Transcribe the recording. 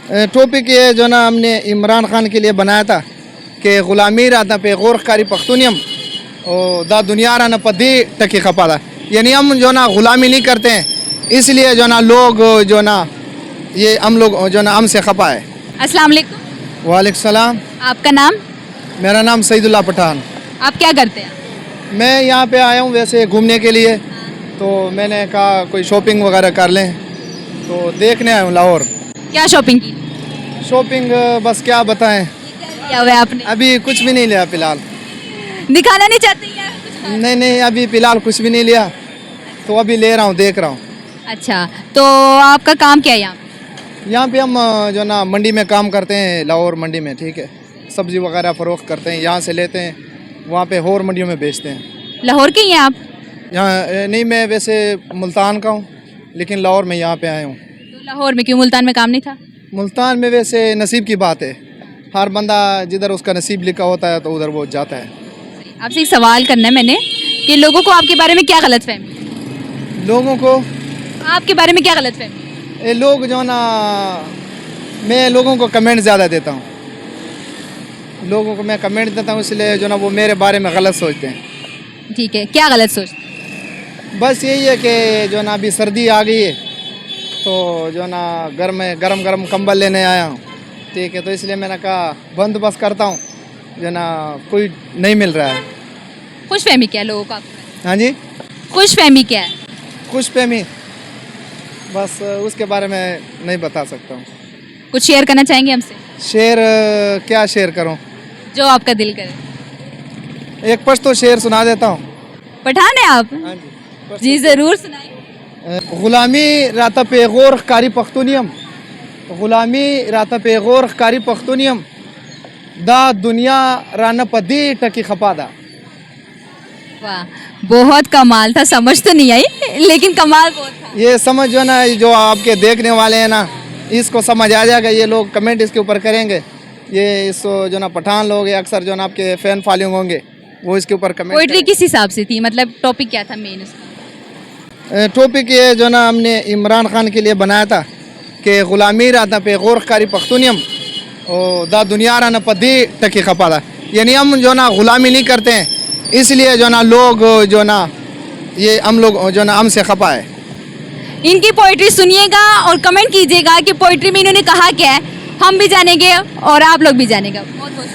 Topic ये जो ना हमने इमरान खान के लिए बनाया था कि ग़ुलामी रात पे गौर कारी पख्तूनियम और दा दुनिया राना पदी टकी खपा था, यानी हम जो ना ग़ुलामी नहीं करते हैं, इसलिए जो ना लोग जो ना ये हम लोग जो ना हमसे खपा है। अस्सलाम वालेकुम। वालेकुम सलाम। आपका नाम? मेरा नाम सईदुल्लाह पठान। आप क्या करते हैं? मैं यहाँ पे आया हूँ वैसे घूमने के लिए, तो मैंने कहा कोई शॉपिंग वगैरह कर लें, तो देखने आया हूँ लाहौर। क्या शॉपिंग की? शॉपिंग बस क्या बताएं, क्या हुआ है आपने? अभी कुछ भी नहीं लिया फ़िलहाल। दिखाना नहीं चाहते या कुछ? नहीं नहीं, अभी फ़िलहाल कुछ भी नहीं लिया, तो अभी ले रहा हूँ, देख रहा हूँ। अच्छा, तो आपका काम क्या है यहाँ? यहाँ पे हम जो ना मंडी में काम करते हैं, लाहौर मंडी में, ठीक है। सब्ज़ी वगैरह फ़रोख्त करते हैं, यहाँ से लेते हैं, वहाँ पे और मंडियों में बेचते हैं। लाहौर के ही हैं आप? यहाँ नहीं, मैं वैसे मुल्तान का हूँ, लेकिन लाहौर में यहाँ पे आया हूँ। तो लाहौर में क्यों, मुल्तान में काम नहीं था? मुल्तान में वैसे नसीब की बात है, हर बंदा जिधर उसका नसीब लिखा होता है तो उधर वो जाता है। आपसे एक सवाल करना है मैंने कि लोगों को आपके बारे में क्या गलतफहमी? लोगों को आपके बारे में क्या गलतफहमी? ये लोग जो ना, मैं लोगों को कमेंट ज़्यादा देता हूँ, लोगों को मैं कमेंट देता हूँ, इसलिए जो ना वो मेरे बारे में गलत सोचते हैं। ठीक है, क्या गलत सोचते? बस यही है कि जो ना अभी सर्दी आ गई है, तो जो ना गरम गरम कंबल लेने आया हूँ, ठीक है, तो इसलिए मैंने कहा बंदोबस्त करता हूँ, जो ना कोई नहीं मिल रहा है। खुशफहमी क्या है लोगों को आपके? हाँ जी, खुशफहमी क्या है? खुशफहमी बस उसके बारे में नहीं बता सकता हूँ। कुछ शेयर करना चाहेंगे हमसे? शेर क्या शेर करूँ? जो आपका दिल करे। एक पश्तो शेर सुना देता हूँ। पठान है आप? हाँ जी, जी ज़रूर सुनाइए। ग़ुलामी राता पे गौर कारी पख्तूनियम, ग़ुलामी राता पे गौर कारी पख्तूनियम, दा दुनिया राना पदी टकी खपा दा। वाह, बहुत कमाल था, समझ तो नहीं आई लेकिन कमाल बहुत था। ये समझ जो ना, जो आपके देखने वाले हैं ना, इसको समझ आ जाएगा, ये लोग कमेंट इसके ऊपर करेंगे, ये इसको जो ना पठान लोग हैं, अक्सर जो ना आपके फ़ैन फॉलोइंग होंगे, वो इसके ऊपर कमेंट पोइट्री किस हिसाब से थी, मतलब टॉपिक क्या था मेन उसका? टॉपिक ये जो ना हमने इमरान खान के लिए बनाया था कि ग़ुलामी राता पे गौर कारी पख्तूनियम और दा दुनिया राना पदी टकी खपा था, यानी हम जो ना ग़ुलामी नहीं करते हैं, इसलिए जो ना लोग जो ना ये हम लोग जो ना हमसे खपा है। इनकी पोइट्री सुनिएगा और कमेंट कीजिएगा कि पोइट्री में इन्होंने कहा क्या है, हम भी जानेंगे और आप लोग भी जानेगा। बहुत बहुत